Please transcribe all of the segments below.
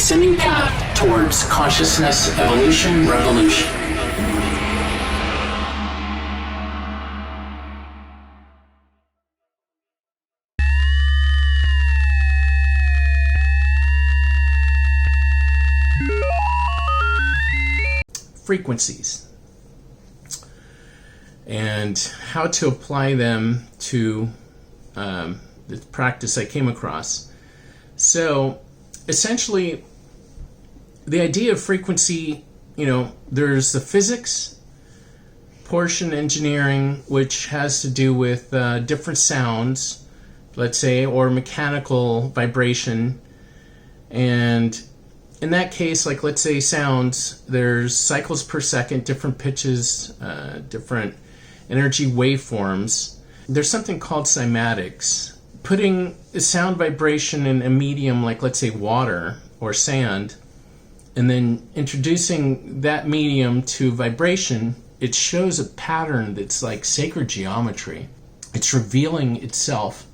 ascending path towards consciousness, evolution, revolution. Frequencies and how to apply them to the practice I came across. So essentially, the idea of frequency, there's the physics portion, engineering, which has to do with different sounds, let's say, or mechanical vibration. And in that case, like let's say sounds, there's cycles per second, different pitches, different energy waveforms. There's something called cymatics. Putting a sound vibration in a medium like let's say water or sand, and then introducing that medium to vibration, it shows a pattern that's like sacred geometry. It's revealing itself.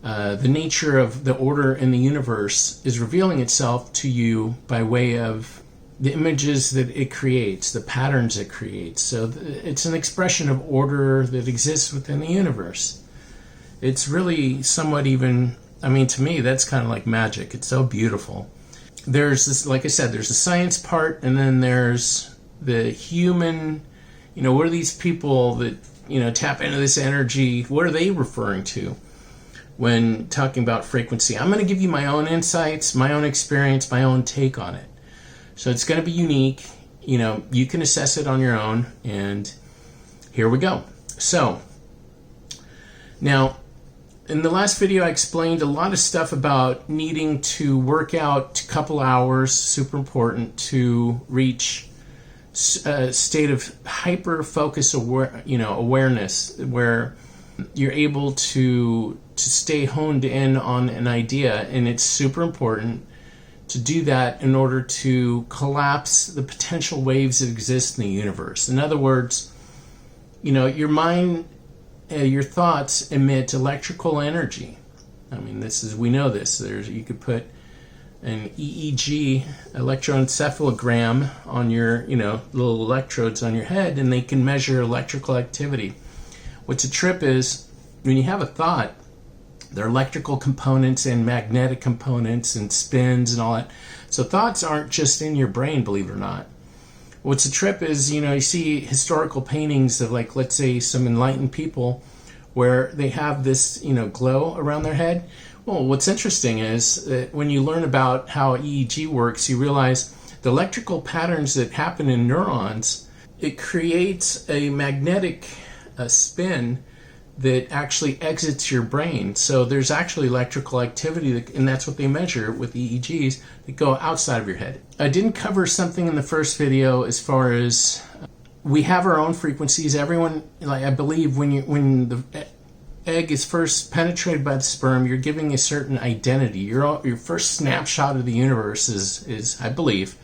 The nature of the order in the universe is revealing itself to you by way of the images that it creates, the patterns it creates. So it's an expression of order that exists within the universe. It's really somewhat even, to me, that's kind of like magic. It's so beautiful. There's this, like I said, there's the science part, and then there's the human, what are these people that, tap into this energy? What are they referring to when talking about frequency? I'm going to give you my own insights, my own experience, my own take on it. So it's going to be unique. You can assess it on your own, and here we go. So now, in the last video, I explained a lot of stuff about needing to work out a couple hours, super important, to reach a state of hyper-focus awareness, where you're able to stay honed in on an idea, and it's super important to do that in order to collapse the potential waves that exist in the universe. In other words, your mind, your thoughts emit electrical energy. We know this. You could put an EEG, electroencephalogram, on your, little electrodes on your head, and they can measure electrical activity. What's a trip is, when you have a thought, there are electrical components and magnetic components and spins and all that. So thoughts aren't just in your brain, believe it or not. What's a trip is, you see historical paintings of, like, let's say some enlightened people where they have this, glow around their head. Well, what's interesting is that when you learn about how EEG works, you realize the electrical patterns that happen in neurons, it creates a magnetic spin that actually exits your brain. So there's actually electrical activity, and that's what they measure with EEGs, that go outside of your head. I didn't cover something in the first video as far as we have our own frequencies. Everyone, I believe, when the egg is first penetrated by the sperm, you're giving a certain identity. Your first snapshot of the universe is I believe,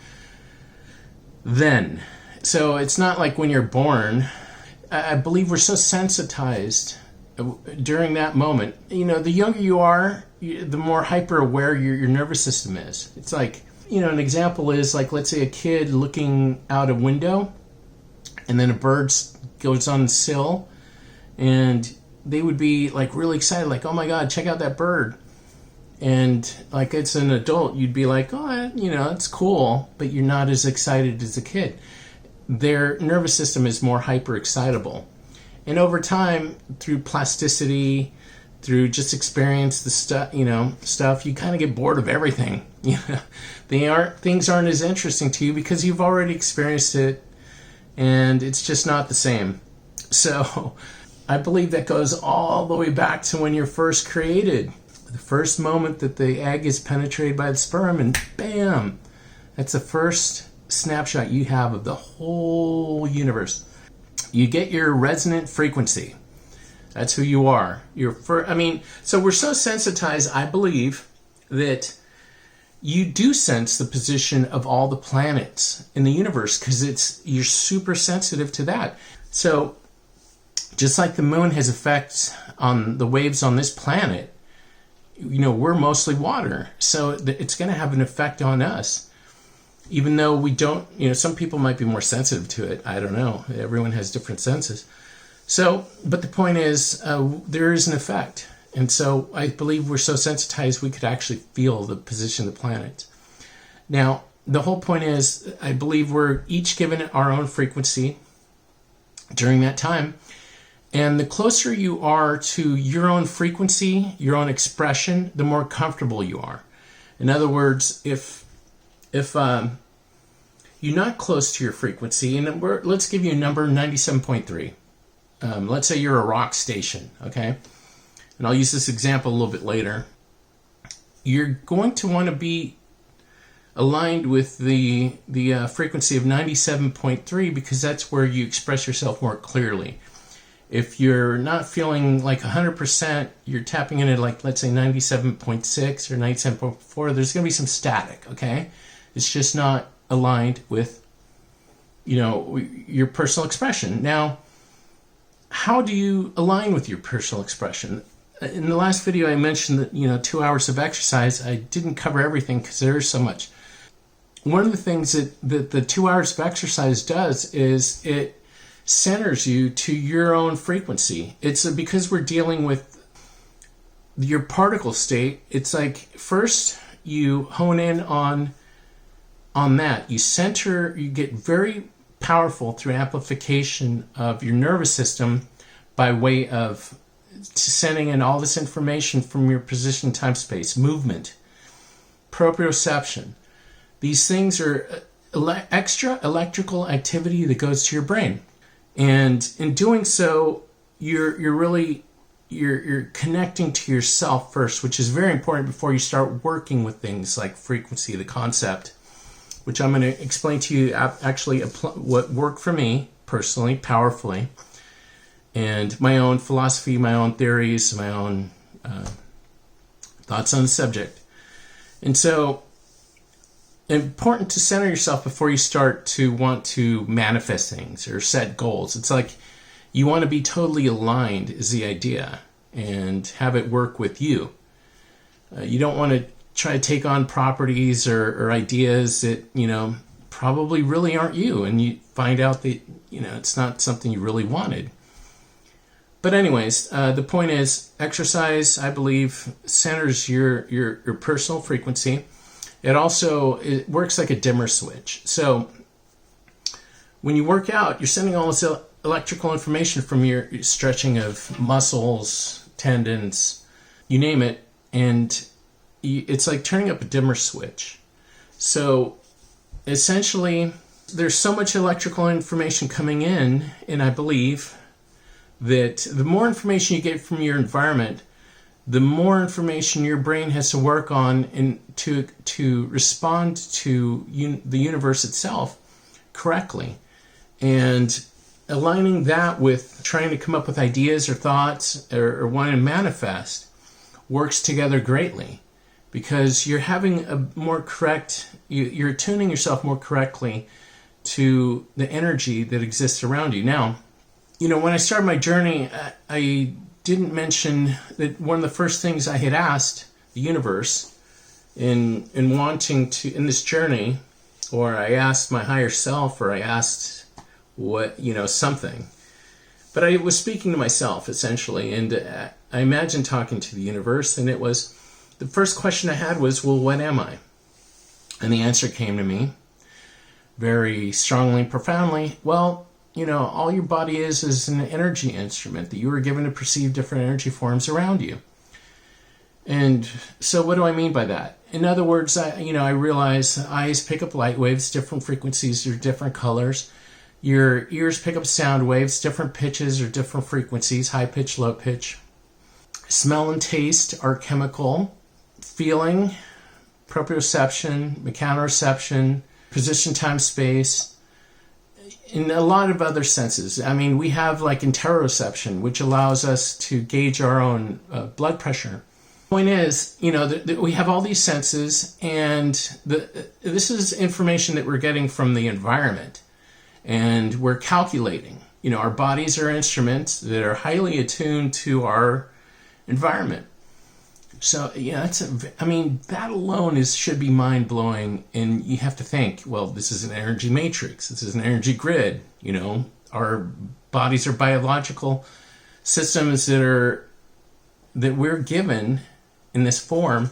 then. So it's not like when you're born. I believe we're so sensitized during that moment. The younger you are, the more hyper aware your nervous system is. It's like, an example is like, let's say a kid looking out a window, and then a bird goes on the sill, and they would be like really excited, like, oh my God, check out that bird. And like, it's an adult, you'd be like, oh, it's cool, but you're not as excited as a kid. Their nervous system is more hyper excitable. And over time, through plasticity, through just experience the stuff, you kind of get bored of everything. Things aren't as interesting to you because you've already experienced it, and it's just not the same. So I believe that goes all the way back to when you're first created. The first moment that the egg is penetrated by the sperm, and bam, that's the first snapshot you have of the whole universe. You get your resonant frequency. That's who you are. So we're so sensitized, I believe, that you do sense the position of all the planets in the universe because you're super sensitive to that. So just like the moon has effects on the waves on this planet, we're mostly water, so it's going to have an effect on us. Even though we don't, some people might be more sensitive to it. I don't know. Everyone has different senses. So, but the point is, there is an effect. And so I believe we're so sensitized we could actually feel the position of the planet. Now, the whole point is, I believe we're each given our own frequency during that time. And the closer you are to your own frequency, your own expression, the more comfortable you are. In other words, if you're not close to your frequency, and let's give you a number, 97.3. Let's say you're a rock station, okay? And I'll use this example a little bit later. You're going to want to be aligned with the frequency of 97.3 because that's where you express yourself more clearly. If you're not feeling like 100%, you're tapping into like, let's say 97.6 or 97.4, there's going to be some static, okay? It's just not aligned with, your personal expression. Now, how do you align with your personal expression? In the last video, I mentioned that, 2 hours of exercise. I didn't cover everything because there's so much. One of the things that the 2 hours of exercise does is it centers you to your own frequency. It's because we're dealing with your particle state. It's like first you hone in on that. You center, you get very powerful through amplification of your nervous system by way of sending in all this information from your position, time, space, movement, proprioception. These things are extra electrical activity that goes to your brain. And in doing so, you're connecting to yourself first, which is very important before you start working with things like frequency, the concept, which I'm going to explain to you actually what worked for me personally, powerfully, and my own philosophy, my own theories, my own thoughts on the subject. And so, important to center yourself before you start to want to manifest things or set goals. It's like you want to be totally aligned is the idea and have it work with you. You don't want to try to take on properties or ideas that, probably really aren't you, and you find out that, it's not something you really wanted. But anyways, the point is, exercise, I believe, centers your personal frequency. It works like a dimmer switch. So when you work out, you're sending all this electrical information from your stretching of muscles, tendons, you name it, and it's like turning up a dimmer switch. So essentially, there's so much electrical information coming in, and I believe that the more information you get from your environment, the more information your brain has to work on to respond to the universe itself correctly. And aligning that with trying to come up with ideas or thoughts or wanting to manifest works together greatly, because you're having a more correct, you're tuning yourself more correctly to the energy that exists around you. Now, when I started my journey, I didn't mention that one of the first things I had asked the universe in wanting to, in this journey, or I asked my higher self, or I asked something. But I was speaking to myself, essentially, and I imagined talking to the universe, and the first question I had was, well, what am I? And the answer came to me very strongly and profoundly, well, all your body is an energy instrument that you were given to perceive different energy forms around you. And so what do I mean by that? In other words, I realize eyes pick up light waves, different frequencies or different colors. Your ears pick up sound waves, different pitches or different frequencies, high pitch, low pitch. Smell and taste are chemical. Feeling, proprioception, mechanoreception, position, time, space, and a lot of other senses. I mean, we have like interoception, which allows us to gauge our own blood pressure. Point is, we have all these senses, and this is information that we're getting from the environment, and we're calculating. Our bodies are instruments that are highly attuned to our environment. So yeah, that alone should be mind blowing, and you have to think, well, this is an energy matrix, this is an energy grid. Our bodies are biological systems that we're given in this form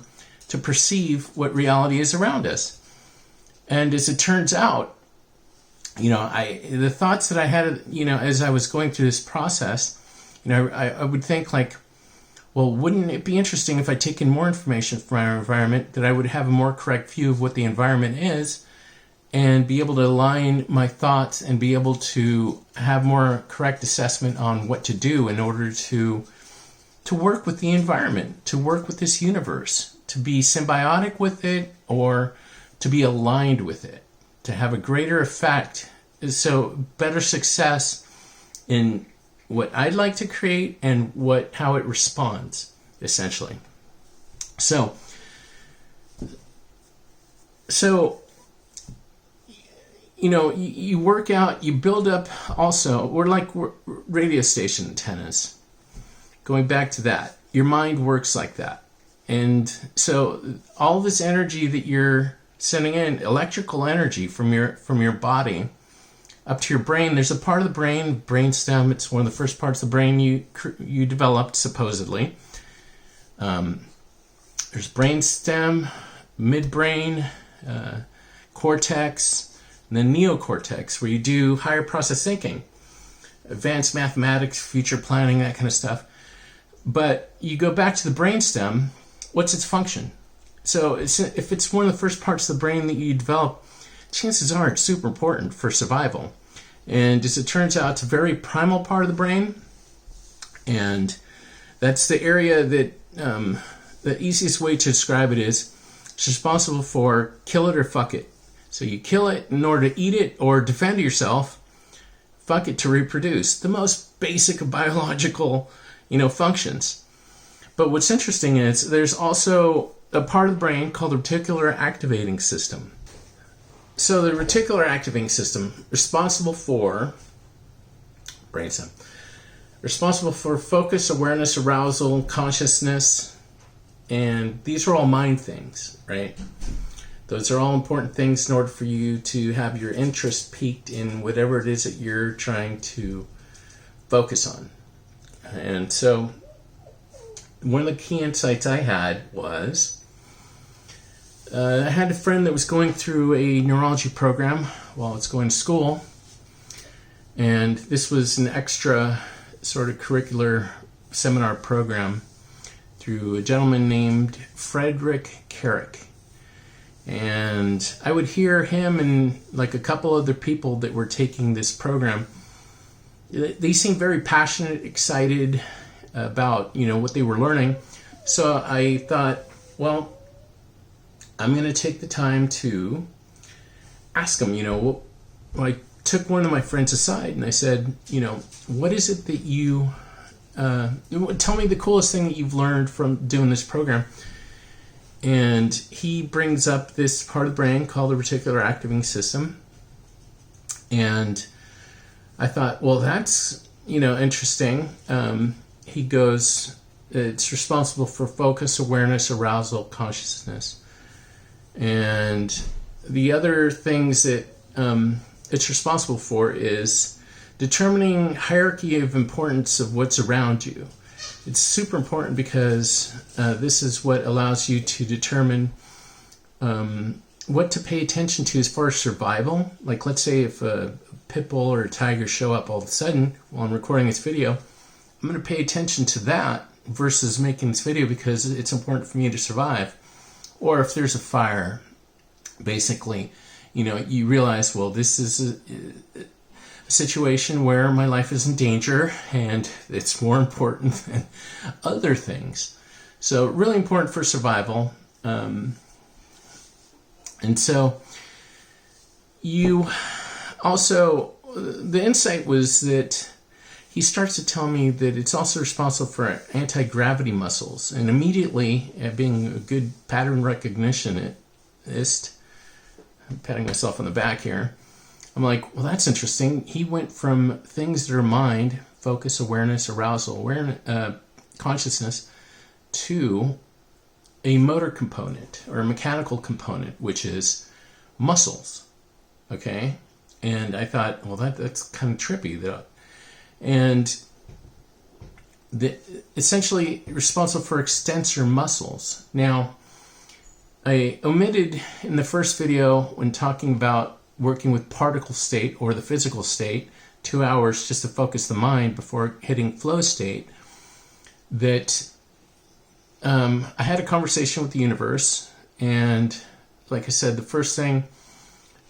to perceive what reality is around us. And as it turns out, the thoughts that I had, as I was going through this process, I would think like, well, wouldn't it be interesting if I take in more information from our environment, that I would have a more correct view of what the environment is and be able to align my thoughts and be able to have more correct assessment on what to do in order to work with the environment, to work with this universe, to be symbiotic with it or to be aligned with it, to have a greater effect. So better success in what I'd like to create and how it responds, essentially. So you work out, you build up. Also, we're like radio station antennas. Going back to that, your mind works like that. And so all this energy that you're sending in, electrical energy from your body up to your brain, there's a part of the brain, brainstem. It's one of the first parts of the brain you developed, supposedly. There's brainstem, midbrain, cortex, and then neocortex, where you do higher process thinking, advanced mathematics, future planning, that kind of stuff. But you go back to the brainstem, what's its function? So if it's one of the first parts of the brain that you develop, chances are it's super important for survival. And as it turns out, it's a very primal part of the brain. And that's the area that the easiest way to describe it is it's responsible for kill it or fuck it. So you kill it in order to eat it or defend yourself, fuck it to reproduce. The most basic of biological, functions. But what's interesting is there's also a part of the brain called the reticular activating system. So the reticular activating system, responsible for brainstem, responsible for focus, awareness, arousal, consciousness, and these are all mind things, right? Those are all important things in order for you to have your interest piqued in whatever it is that you're trying to focus on. And so one of the key insights I had was I had a friend that was going through a neurology program while I was going to school, and this was an extra sort of curricular seminar program through a gentleman named Frederick Carrick. And I would hear him and like a couple other people that were taking this program. They seemed very passionate, excited about, what they were learning. So I thought, well, I'm going to take the time to ask them, I took one of my friends aside and I said, what is it that you, tell me the coolest thing that you've learned from doing this program. And he brings up this part of the brain called the reticular activating system. And I thought, well, that's, interesting. He goes, it's responsible for focus, awareness, arousal, consciousness. And the other things that it's responsible for is determining hierarchy of importance of what's around you. It's super important because this is what allows you to determine what to pay attention to as far as survival. Like, let's say if a pit bull or a tiger show up all of a sudden while I'm recording this video, I'm going to pay attention to that versus making this video because it's important for me to survive. Or if there's a fire, basically, you realize, well, this is a situation where my life is in danger and it's more important than other things. So really important for survival. And so you also, the insight was that he starts to tell me that it's also responsible for anti-gravity muscles. And immediately, being a good pattern recognitionist, I'm patting myself on the back here, I'm like, well, that's interesting. He went from things that are mind, focus, awareness, arousal, consciousness, to a motor component or a mechanical component, which is muscles. Okay, and I thought, well, that's kind of trippy. And essentially responsible for extensor muscles. Now, I omitted in the first video when talking about working with particle state or the physical state, 2 hours just to focus the mind before hitting flow state, that I had a conversation with the universe, and like I said, the first thing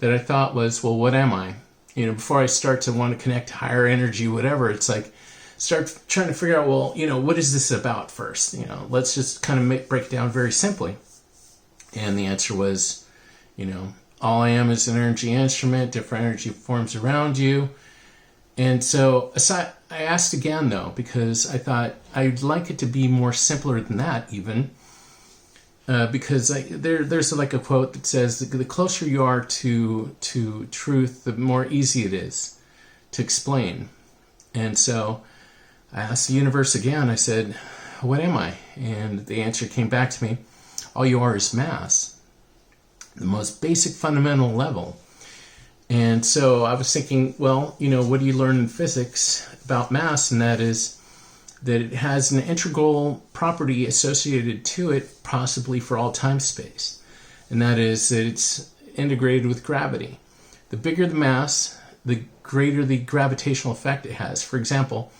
that I thought was, well, what am I? You know, before I start to want to connect to higher energy, whatever, it's like, start trying to figure out, well, you know, what is this about first? You know, let's just kind of break it down very simply. And the answer was, you know, all I am is an energy instrument, different energy forms around you. And so I asked again, though, because I thought I'd like it to be more simpler than that even. Because there's like a quote that says, the closer you are to truth, the more easy it is to explain. And so I asked the universe again, I said, what am I? And the answer came back to me, all you are is mass, the most basic fundamental level. And so I was thinking, well, you know, what do you learn in physics about mass? And that is that it has an integral property associated to it, possibly for all time space. And that is that it's integrated with gravity. The bigger the mass, the greater the gravitational effect it has. For example,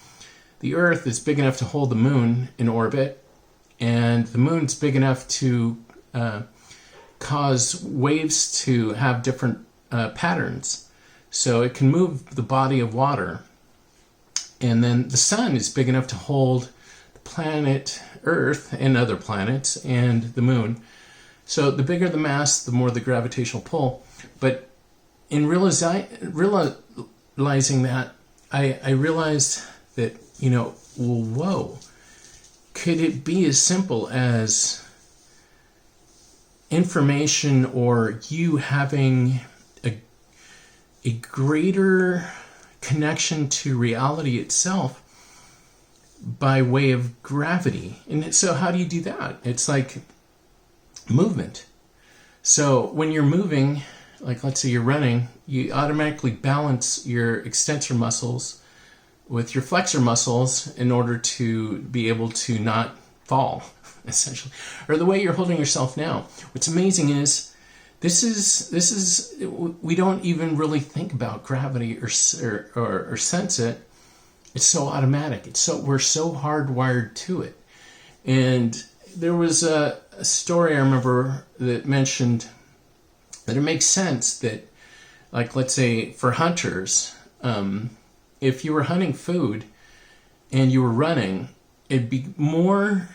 the Earth is big enough to hold the moon in orbit, and the moon's big enough to cause waves to have different patterns. So it can move the body of water. And then the sun is big enough to hold the planet Earth and other planets and the moon. So the bigger the mass, the more the gravitational pull. But in realizing that, I realized that, you know, whoa, could it be as simple as information or you having a greater connection to reality itself by way of gravity? And so how do you do that? It's like movement. So when you're moving, like let's say you're running, you automatically balance your extensor muscles with your flexor muscles in order to be able to not fall, essentially. Or the way you're holding yourself now. What's amazing is this is we don't even really think about gravity or sense it. It's so automatic. We're so hardwired to it. And there was a story I remember that mentioned that it makes sense that, like, let's say for hunters, if you were hunting food and you were running, it'd be more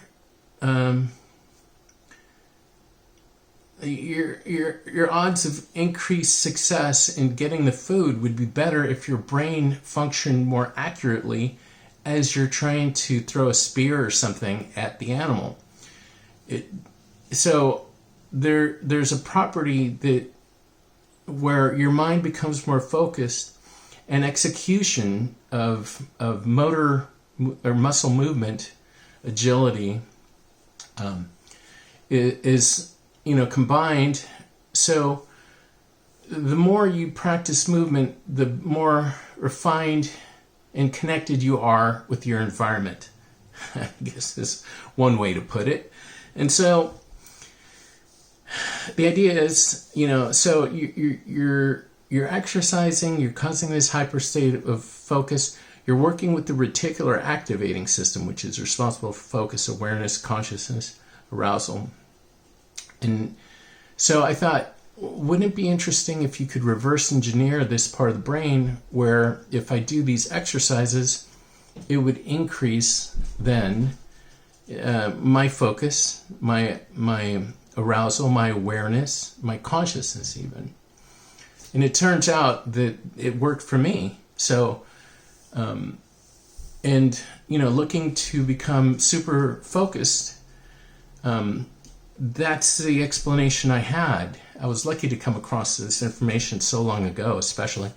your odds of increased success in getting the food would be better if your brain functioned more accurately as you're trying to throw a spear or something at the animal. So there's a property that where your mind becomes more focused, and execution of motor or muscle movement, agility, is combined. So the more you practice movement, the more refined and connected you are with your environment. I guess is one way to put it. And so the idea is, so you're exercising, you're causing this hyper state of focus. You're working with the reticular activating system, which is responsible for focus, awareness, consciousness, arousal. And so I thought, wouldn't it be interesting if you could reverse engineer this part of the brain where if I do these exercises, it would increase then my focus, my arousal, my awareness, my consciousness even. And it turns out that it worked for me. So, looking to become super focused, that's the explanation I had. I was lucky to come across this information so long ago, especially.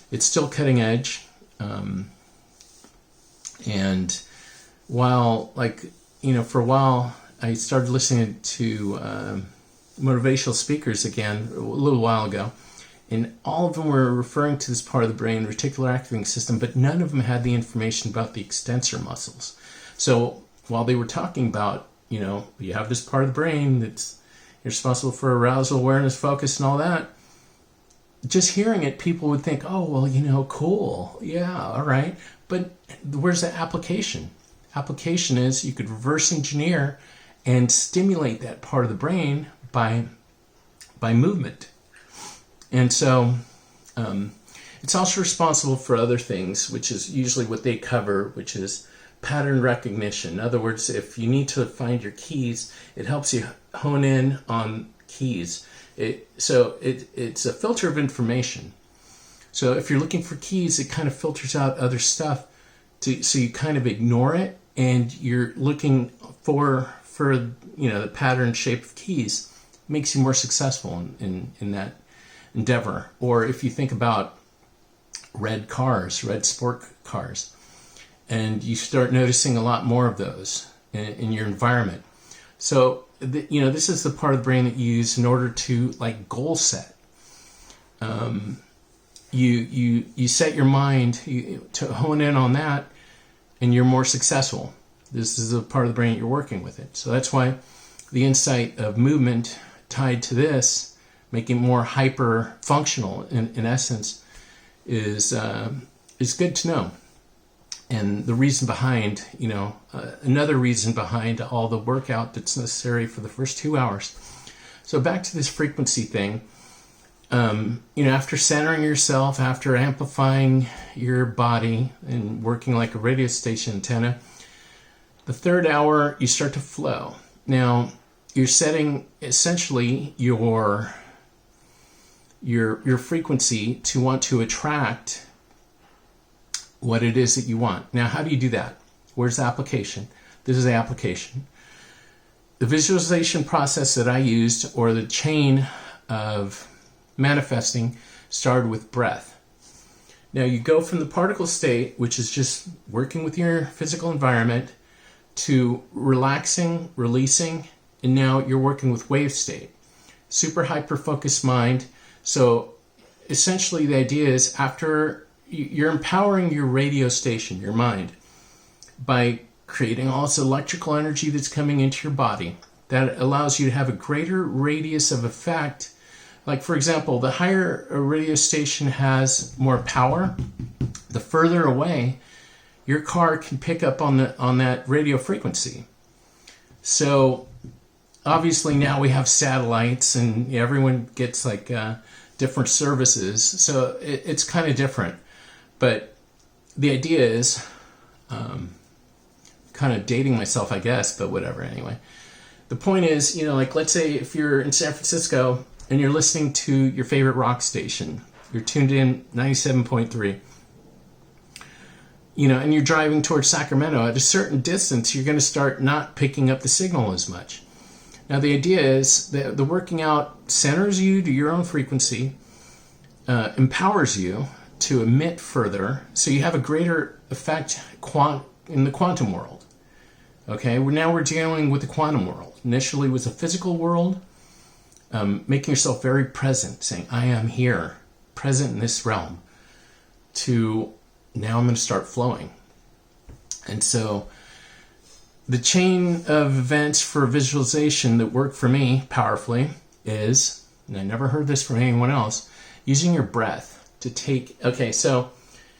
It's still cutting edge. And while, for a while, I started listening to motivational speakers again a little while ago, and all of them were referring to this part of the brain, reticular activating system, but none of them had the information about the extensor muscles. So while they were talking about, you have this part of the brain that's responsible for arousal, awareness, focus, and all that, just hearing it, people would think, oh, well, cool. Yeah, all right. But where's the application? Application is you could reverse engineer and stimulate that part of the brain by movement. And so it's also responsible for other things, which is usually what they cover, which is pattern recognition. In other words, if you need to find your keys, it helps you hone in on keys. It's a filter of information. So if you're looking for keys, it kind of filters out other stuff, so you kind of ignore it, and you're looking for the pattern shape of keys. It makes you more successful in that endeavor. Or if you think about red sport cars, and you start noticing a lot more of those in your environment. So this is the part of the brain that you use in order to goal set. You set your mind to hone in on that, and you're more successful. This is the part of the brain that you're working with it. So that's why the insight of movement tied to this, making it more hyper functional in essence, is good to know. And the reason behind, another reason behind all the workout that's necessary for the first 2 hours. So back to this frequency thing, after centering yourself, after amplifying your body and working like a radio station antenna, the third hour you start to flow. Now you're setting essentially your frequency to want to attract what it is that you want. Now, how do you do that? Where's the application? This is the application. The visualization process that I used, or the chain of manifesting, started with breath. Now, you go from the particle state, which is just working with your physical environment, to relaxing, releasing, and now you're working with wave state. Super hyper-focused mind. So essentially the idea is, after you're empowering your radio station, your mind, by creating all this electrical energy that's coming into your body that allows you to have a greater radius of effect. Like, for example, the higher a radio station has more power, the further away your car can pick up on that radio frequency. So obviously now we have satellites and everyone gets different services. So it's kind of different. But the idea is, kind of dating myself, I guess, but whatever anyway. The point is, let's say if you're in San Francisco and you're listening to your favorite rock station, you're tuned in 97.3, and you're driving towards Sacramento, at a certain distance, you're going to start not picking up the signal as much. Now, the idea is that the working out centers you to your own frequency, empowers you to emit further, so you have a greater effect in the quantum world. Okay, now we're dealing with the quantum world. Initially it was a physical world, making yourself very present, saying, I am here, present in this realm, to now I'm going to start flowing. And so the chain of events for visualization that worked for me powerfully is, and I never heard this from anyone else, using your breath to take. Okay, so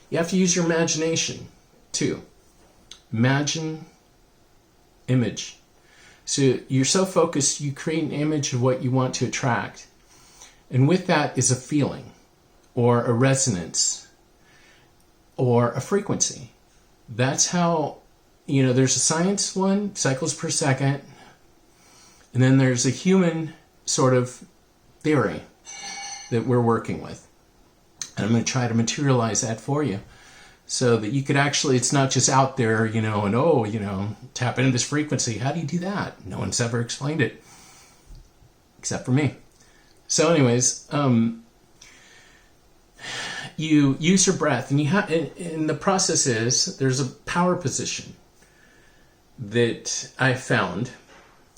you have to use your imagination too. Imagine, image. So you're so focused, you create an image of what you want to attract. And with that is a feeling, or a resonance, or a frequency. That's how, there's a science one, cycles per second, and then there's a human sort of theory that we're working with. And I'm going to try to materialize that for you so that you could actually, it's not just out there, and tap into this frequency. How do you do that? No one's ever explained it except for me. So anyways, you use your breath, and and the process is, there's a power position that I found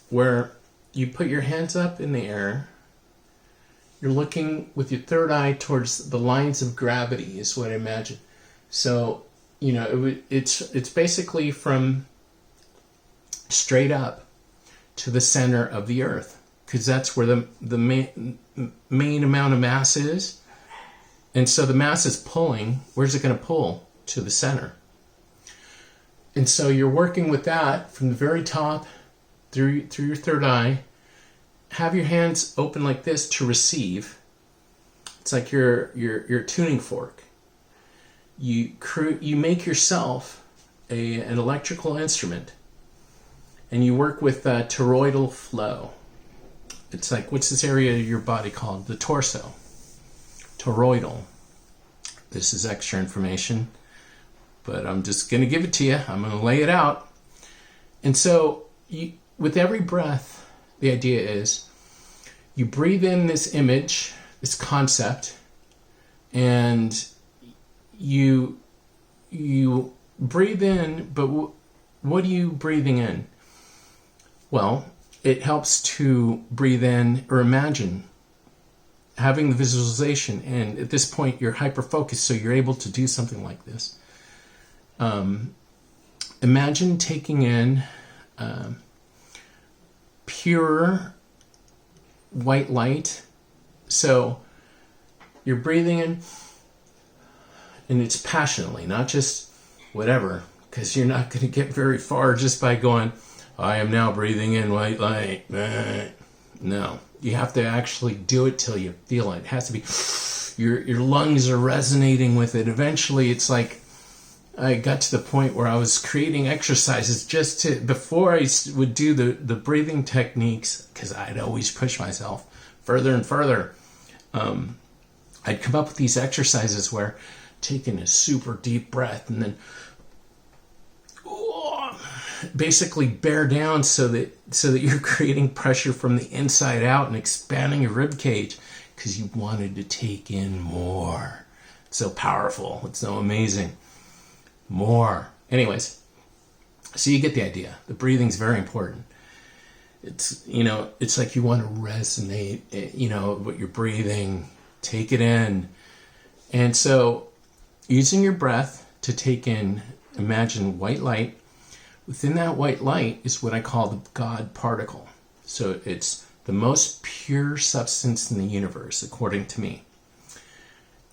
where you put your hands up in the air. You're looking with your third eye towards the lines of gravity, is what I imagine. So, it's basically from straight up to the center of the earth, because that's where the main amount of mass is. And so the mass is pulling. Where's it going to pull? To the center. And so you're working with that from the very top through your third eye. Have your hands open like this to receive. It's like your tuning fork. You make yourself an electrical instrument, and you work with toroidal flow. It's like, what's this area of your body called? The torso. Toroidal. This is extra information, but I'm just going to give it to you. I'm going to lay it out. And so with every breath, the idea is you breathe in this image, this concept, and you breathe in, but what are you breathing in? Well, it helps to breathe in or imagine having the visualization, and at this point you're hyper-focused, so you're able to do something like this. Imagine taking in pure white light. So you're breathing in, and it's passionately, not just whatever, because you're not going to get very far just by going, I am now breathing in white light. No, you have to actually do it till you feel it. It has to be, your lungs are resonating with it. Eventually, it's like, I got to the point where I was creating exercises just to, before I would do the breathing techniques, because I'd always push myself further and further. I'd come up with these exercises where taking a super deep breath and then basically bear down so that you're creating pressure from the inside out and expanding your rib cage because you wanted to take in more. It's so powerful. It's so amazing. More. Anyways, so you get the idea. The breathing's very important. It's, it's like you want to resonate, what you're breathing, take it in. And so using your breath to take in, imagine white light. Within that white light is what I call the God particle. So it's the most pure substance in the universe, according to me.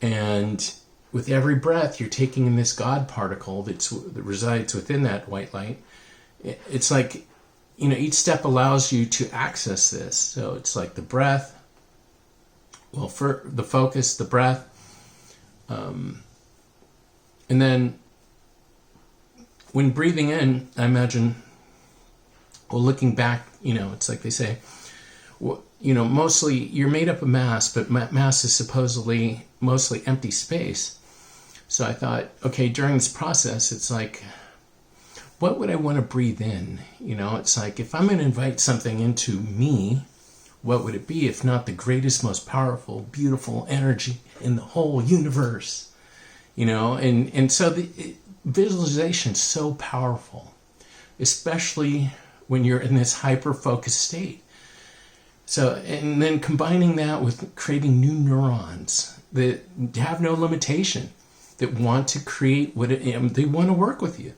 And with every breath, you're taking in this God particle that resides within that white light. It's like, each step allows you to access this. So it's like the breath, for the focus, the breath, and then when breathing in, I imagine, looking back, it's like they say, mostly you're made up of mass, but mass is supposedly mostly empty space. So I thought, okay, during this process, it's like, what would I want to breathe in? It's like, if I'm going to invite something into me, what would it be if not the greatest, most powerful, beautiful energy in the whole universe? And so the visualization is so powerful, especially when you're in this hyper-focused state. So, and then combining that with creating new neurons that have no limitation, that want to create they want to work with you.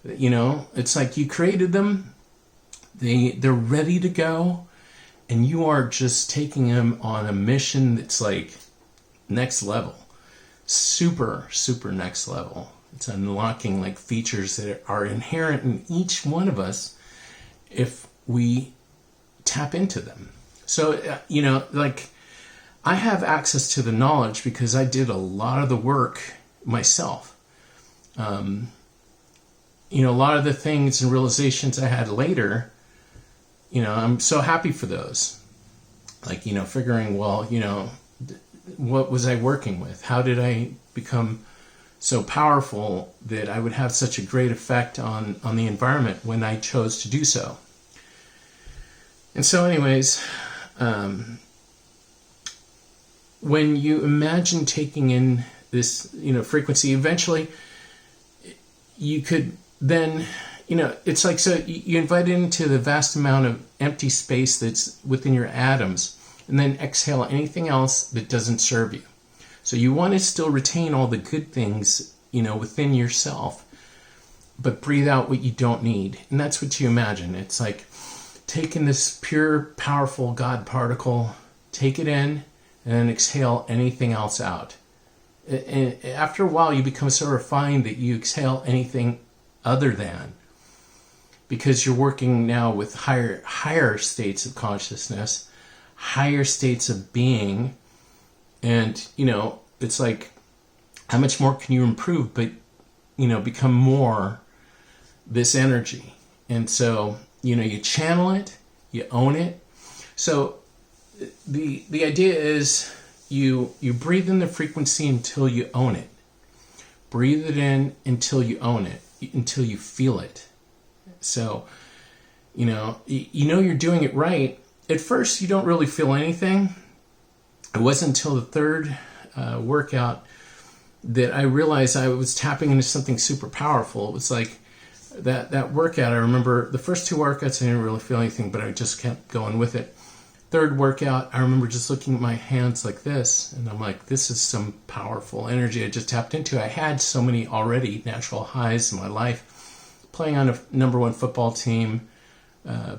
It's like you created them, they're ready to go, and you are just taking them on a mission that's like next level. Super, super next level. It's unlocking like features that are inherent in each one of us if we tap into them. So, like I have access to the knowledge because I did a lot of the work myself. A lot of the things and realizations I had later, I'm so happy for those. Like, figuring, what was I working with? How did I become so powerful that I would have such a great effect on the environment when I chose to do so? And so anyways, when you imagine taking in this, frequency, eventually you could then, it's like, so you invite it into the vast amount of empty space that's within your atoms, and then exhale anything else that doesn't serve you. So you want to still retain all the good things, within yourself, but breathe out what you don't need. And that's what you imagine. It's like taking this pure, powerful God particle, take it in, and then exhale anything else out. And after a while, you become so refined that you exhale anything other than, because you're working now with higher states of consciousness, higher states of being. And, it's like, how much more can you improve, but, become more this energy? And so, you channel it, you own it. So the idea is you breathe in the frequency until you own it. Breathe it in until you own it, until you feel it. So, you're doing it right. At first, you don't really feel anything. It wasn't until the third workout that I realized I was tapping into something super powerful. It was like that workout. I remember the first two workouts, I didn't really feel anything, but I just kept going with it. Third workout, I remember just looking at my hands like this, and I'm like, this is some powerful energy I just tapped into. I had so many already natural highs in my life, playing on a number one football team,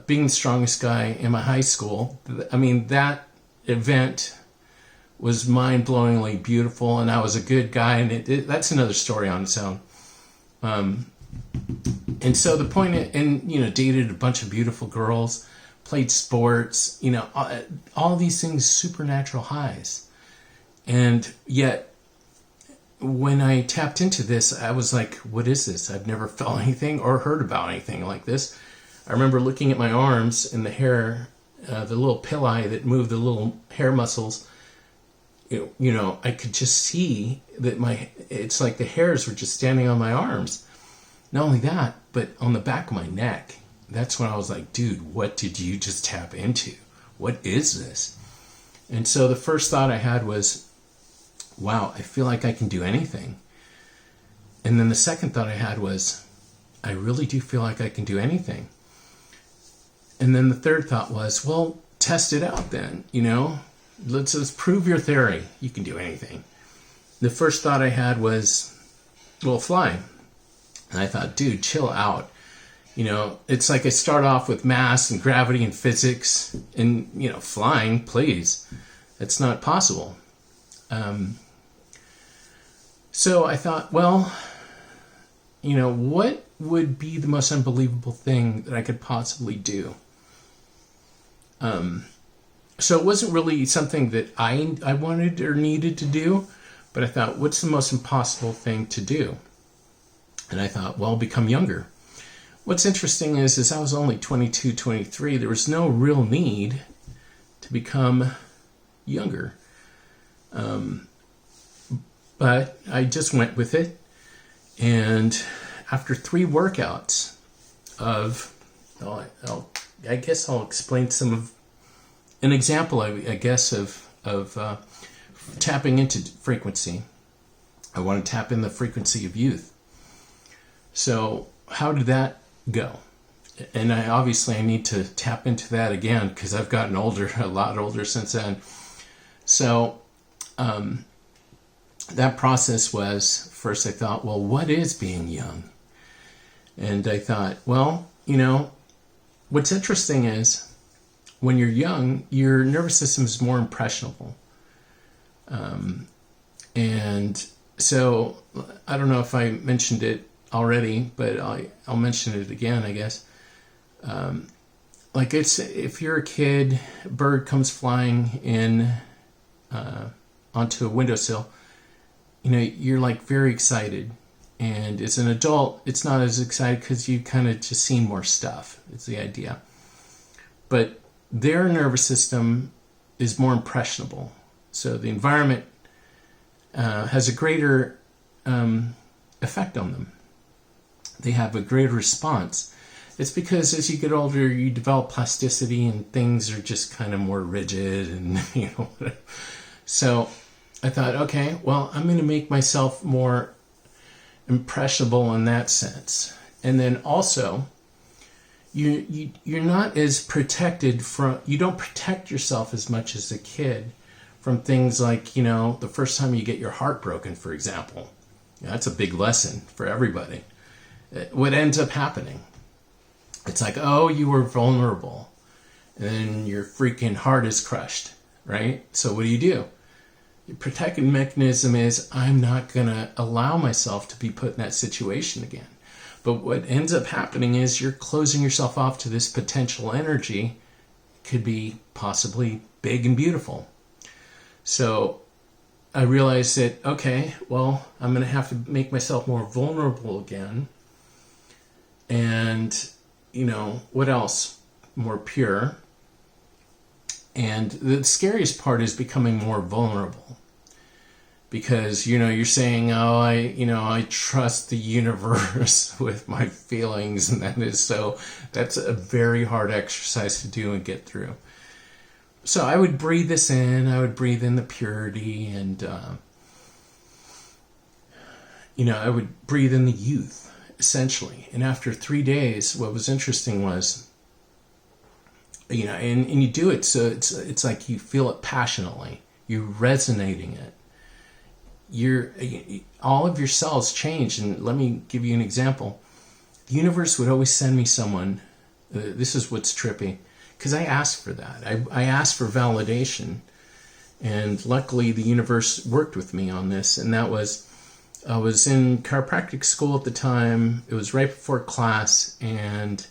being the strongest guy in my high school. I mean, that event was mind-blowingly beautiful, and I was a good guy, and that's another story on its own. And so the point, dated a bunch of beautiful girls, played sports, all these things, supernatural highs. And yet, when I tapped into this, I was like, what is this? I've never felt anything or heard about anything like this. I remember looking at my arms and the hair, the little pili that moved the little hair muscles. I could just see that it's like the hairs were just standing on my arms. Not only that, but on the back of my neck. That's when I was like, dude, what did you just tap into? What is this? And so the first thought I had was, wow, I feel like I can do anything. And then the second thought I had was, I really do feel like I can do anything. And then the third thought was, well, test it out then, Let's prove your theory. You can do anything. The first thought I had was, well, fly. And I thought, dude, chill out. It's like I start off with mass and gravity and physics and, flying, please. It's not possible. So I thought, well, what would be the most unbelievable thing that I could possibly do? So it wasn't really something that I wanted or needed to do, but I thought, what's the most impossible thing to do? And I thought, well, become younger. What's interesting is I was only 22, 23. There was no real need to become younger. But I just went with it. And after 3 workouts I guess I'll explain an example, I guess, of tapping into frequency. I want to tap in the frequency of youth. So how did that go? And I need to tap into that again because I've gotten older, a lot older since then. So that process was, first I thought, well, what is being young? And I thought, well, what's interesting is when you're young, your nervous system is more impressionable. And so I don't know if I mentioned it already, but I'll mention it again, I guess. If you're a kid, a bird comes flying in onto a windowsill, you're like very excited. And as an adult, it's not as excited because you kind of just seen more stuff. It's the idea. But their nervous system is more impressionable. So the environment has a greater effect on them. They have a greater response. It's because as you get older, you develop plasticity and things are just kind of more rigid and, whatever. So I thought, okay, well, I'm going to make myself more impressionable in that sense. And then also, you're not as protected from, you don't protect yourself as much as a kid from things like, the first time you get your heart broken, for example. That's a big lesson for everybody. What ends up happening? It's like, oh, you were vulnerable. And then your freaking heart is crushed, right? So what do? Your protective mechanism is, I'm not going to allow myself to be put in that situation again. But what ends up happening is you're closing yourself off to this potential energy. Could be possibly big and beautiful. So I realized that, okay, well, I'm going to have to make myself more vulnerable again. And, what else? More pure. And the scariest part is becoming more vulnerable. Because, you're saying, oh, I trust the universe with my feelings. And that's a very hard exercise to do and get through. So I would breathe this in. I would breathe in the purity. And, I would breathe in the youth, essentially. And after 3 days, what was interesting was, and you do it, so it's like you feel it passionately. You're resonating it. All of your cells change. And let me give you an example. The universe would always send me someone. This is what's trippy, because I asked for that. I asked for validation, and luckily the universe worked with me on this. And that was, I was in chiropractic school at the time. It was right before class, and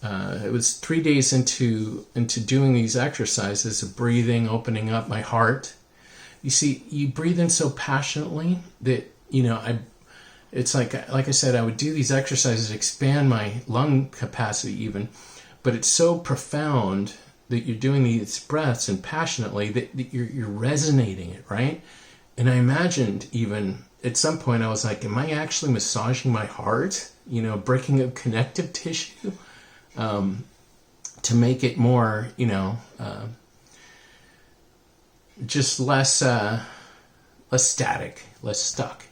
it was 3 days into doing these exercises of breathing, opening up my heart. You see, you breathe in so passionately that, it's like I said, I would do these exercises, expand my lung capacity even, but it's so profound that you're doing these breaths and passionately that you're resonating it, right? And I imagined even at some point I was like, am I actually massaging my heart? Breaking up connective tissue to make it more, just less static, less stuck,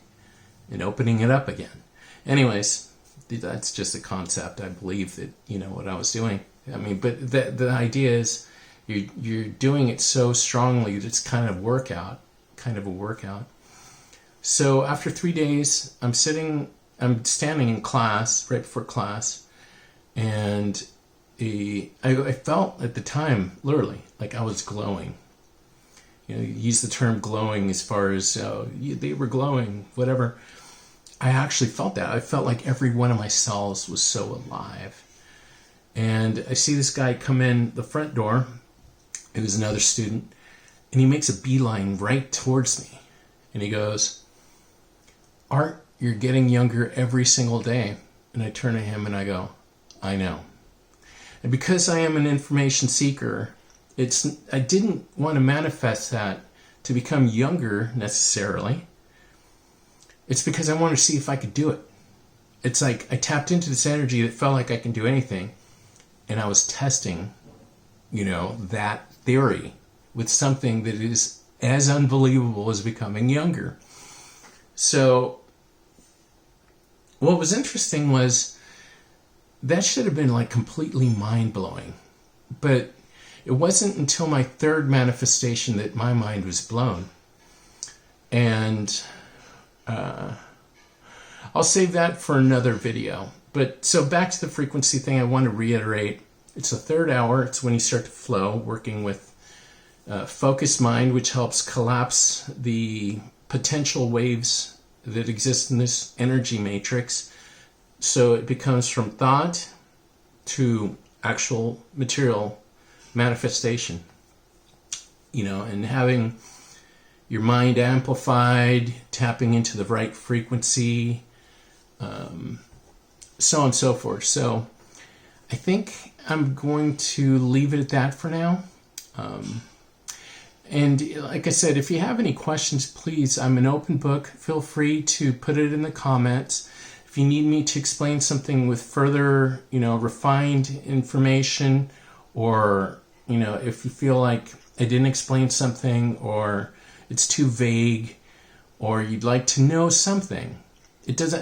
and opening it up again. Anyways, that's just a concept. I believe that what I was doing. But the idea is you're doing it so strongly that it's kind of a workout. So after 3 days, I'm standing in class right before class, and I felt at the time literally like I was glowing. You use the term glowing as far as they were glowing, whatever. I actually felt that. I felt like every one of my cells was so alive. And I see this guy come in the front door. It was another student. And he makes a beeline right towards me. And he goes, Art, you're getting younger every single day. And I turn to him and I go, I know. And because I am an information seeker, I didn't want to manifest that to become younger necessarily. It's because I wanted to see if I could do it. It's like I tapped into this energy that felt like I can do anything. And I was testing, that theory with something that is as unbelievable as becoming younger. So what was interesting was that should have been like completely mind-blowing. But it wasn't until my third manifestation that my mind was blown. And I'll save that for another video. But so back to the frequency thing, I want to reiterate. It's the third hour. It's when you start to flow, working with focused mind, which helps collapse the potential waves that exist in this energy matrix. So it becomes from thought to actual material manifestation, and having your mind amplified, tapping into the right frequency, so on and so forth. So I think I'm going to leave it at that for now. And like I said, if you have any questions, please, I'm an open book. Feel free to put it in the comments. If you need me to explain something with further, refined information, or, if you feel like I didn't explain something or it's too vague, or you'd like to know something, it doesn't,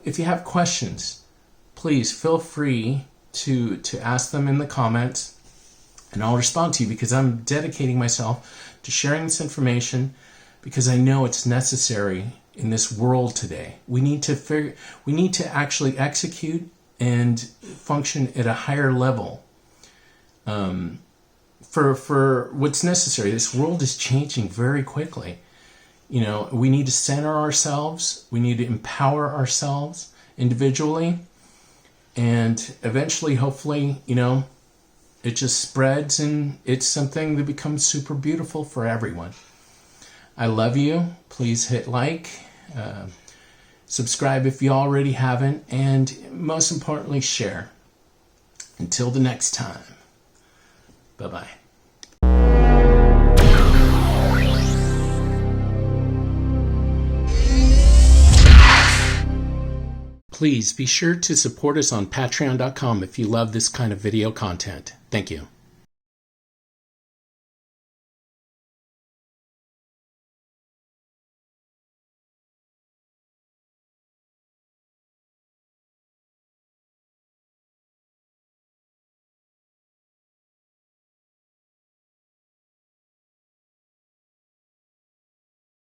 if you have questions, please feel free to ask them in the comments, and I'll respond to you, because I'm dedicating myself to sharing this information, because I know it's necessary in this world today. We need to actually execute and function at a higher level for what's necessary. This world is changing very quickly. We need to center ourselves. We need to empower ourselves individually. And eventually, hopefully, it just spreads, and it's something that becomes super beautiful for everyone. I love you. Please hit like, subscribe if you already haven't, and most importantly, share. Until the next time, bye-bye. Please be sure to support us on patreon.com if you love this kind of video content. Thank you.